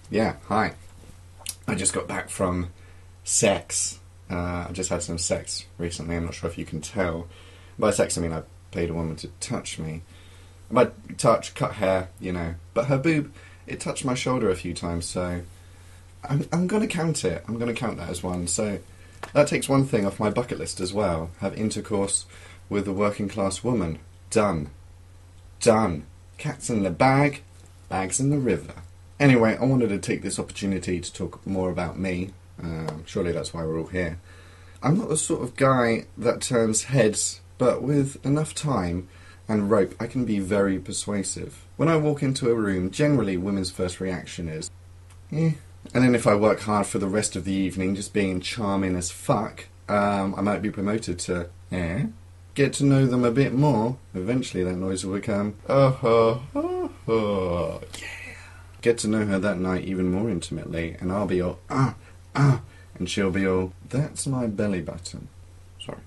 Yeah, hi. I just got back from sex. I just had some sex recently. I'm not sure if you can tell. By sex, I mean I paid a woman to touch me. By touch, cut hair, you know. But her boob, it touched my shoulder a few times, so I'm going to count it. I'm going to count that as one. So that takes one thing off my bucket list as well. Have intercourse with a working class woman. Done. Done. Cat's in the bag, bag's in the river. Anyway, I wanted to take this opportunity to talk more about me. Surely that's why we're all here. I'm not the sort of guy that turns heads, but with enough time and rope, I can be very persuasive. When I walk into a room, generally women's first reaction is, eh. And then if I work hard for the rest of the evening, just being charming as fuck, I might be promoted to, eh. Get to know them a bit more. Eventually that noise will become, yeah. Get to know her that night even more intimately, and I'll be all, and she'll be all, that's my belly button. Sorry.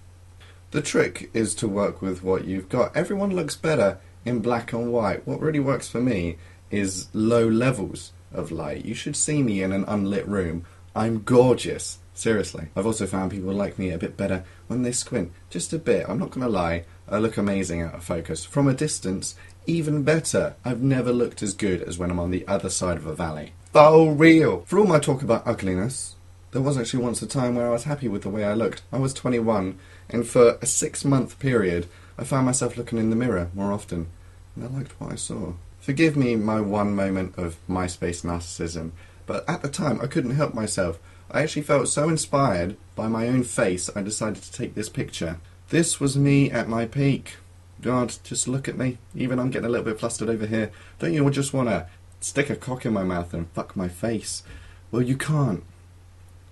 The trick is to work with what you've got. Everyone looks better in black and white. What really works for me is low levels of light. You should see me in an unlit room. I'm gorgeous. Seriously. I've also found people like me a bit better when they squint. Just a bit. I'm not going to lie. I look amazing out of focus. From a distance, even better. I've never looked as good as when I'm on the other side of a valley. For real. For all my talk about ugliness, there was actually once a time where I was happy with the way I looked. I was 21, and for a 6-month period, I found myself looking in the mirror more often, and I liked what I saw. Forgive me my one moment of MySpace narcissism, but at the time I couldn't help myself. I actually felt so inspired by my own face, I decided to take this picture. This was me at my peak. God, just look at me. Even I'm getting a little bit flustered over here. Don't you just want to stick a cock in my mouth and fuck my face? Well, you can't.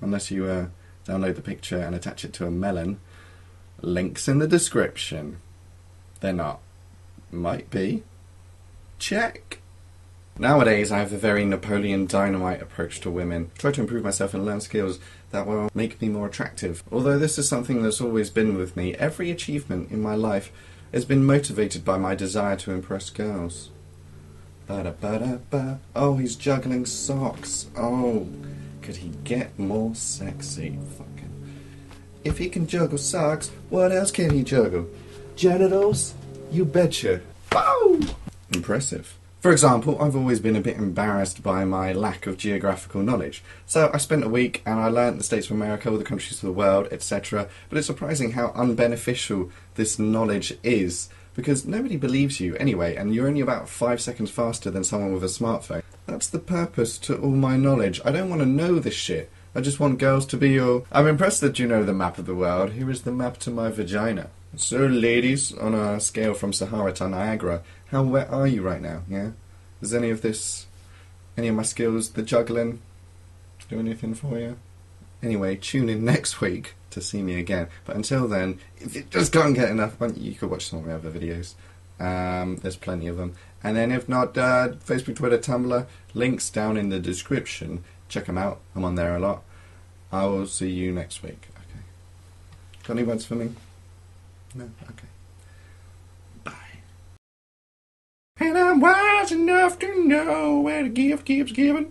Unless you download the picture and attach it to a Melon. Links in the description. They're not. Might be. Check. Nowadays, I have a very Napoleon Dynamite approach to women. I try to improve myself and learn skills that will make me more attractive. Although this is something that's always been with me, every achievement in my life has been motivated by my desire to impress girls. Ba-da-ba-da-ba. Oh, he's juggling socks. Oh, could he get more sexy? Fucking. If he can juggle socks, what else can he juggle? Genitals? You betcha. Bow! Impressive. For example, I've always been a bit embarrassed by my lack of geographical knowledge. So I spent a week and I learnt the states of America, all the countries of the world, etc. But it's surprising how unbeneficial this knowledge is, because nobody believes you anyway, and you're only about 5 seconds faster than someone with a smartphone. That's the purpose to all my knowledge. I don't want to know this shit. I just want girls to be all, I'm impressed that you know the map of the world. Here is the map to my vagina. So ladies, on a scale from Sahara to Niagara, how wet are you right now, yeah? Does any of my skills, the juggling, do anything for you? Anyway, tune in next week to see me again. But until then, if you just can't get enough, you could watch some of my other videos. There's plenty of them. And then if not, Facebook, Twitter, Tumblr, links down in the description. Check them out. I'm on there a lot. I will see you next week. Okay. Got any words for me? No? Okay. Bye. And I'm wise enough to know where the gift keeps giving.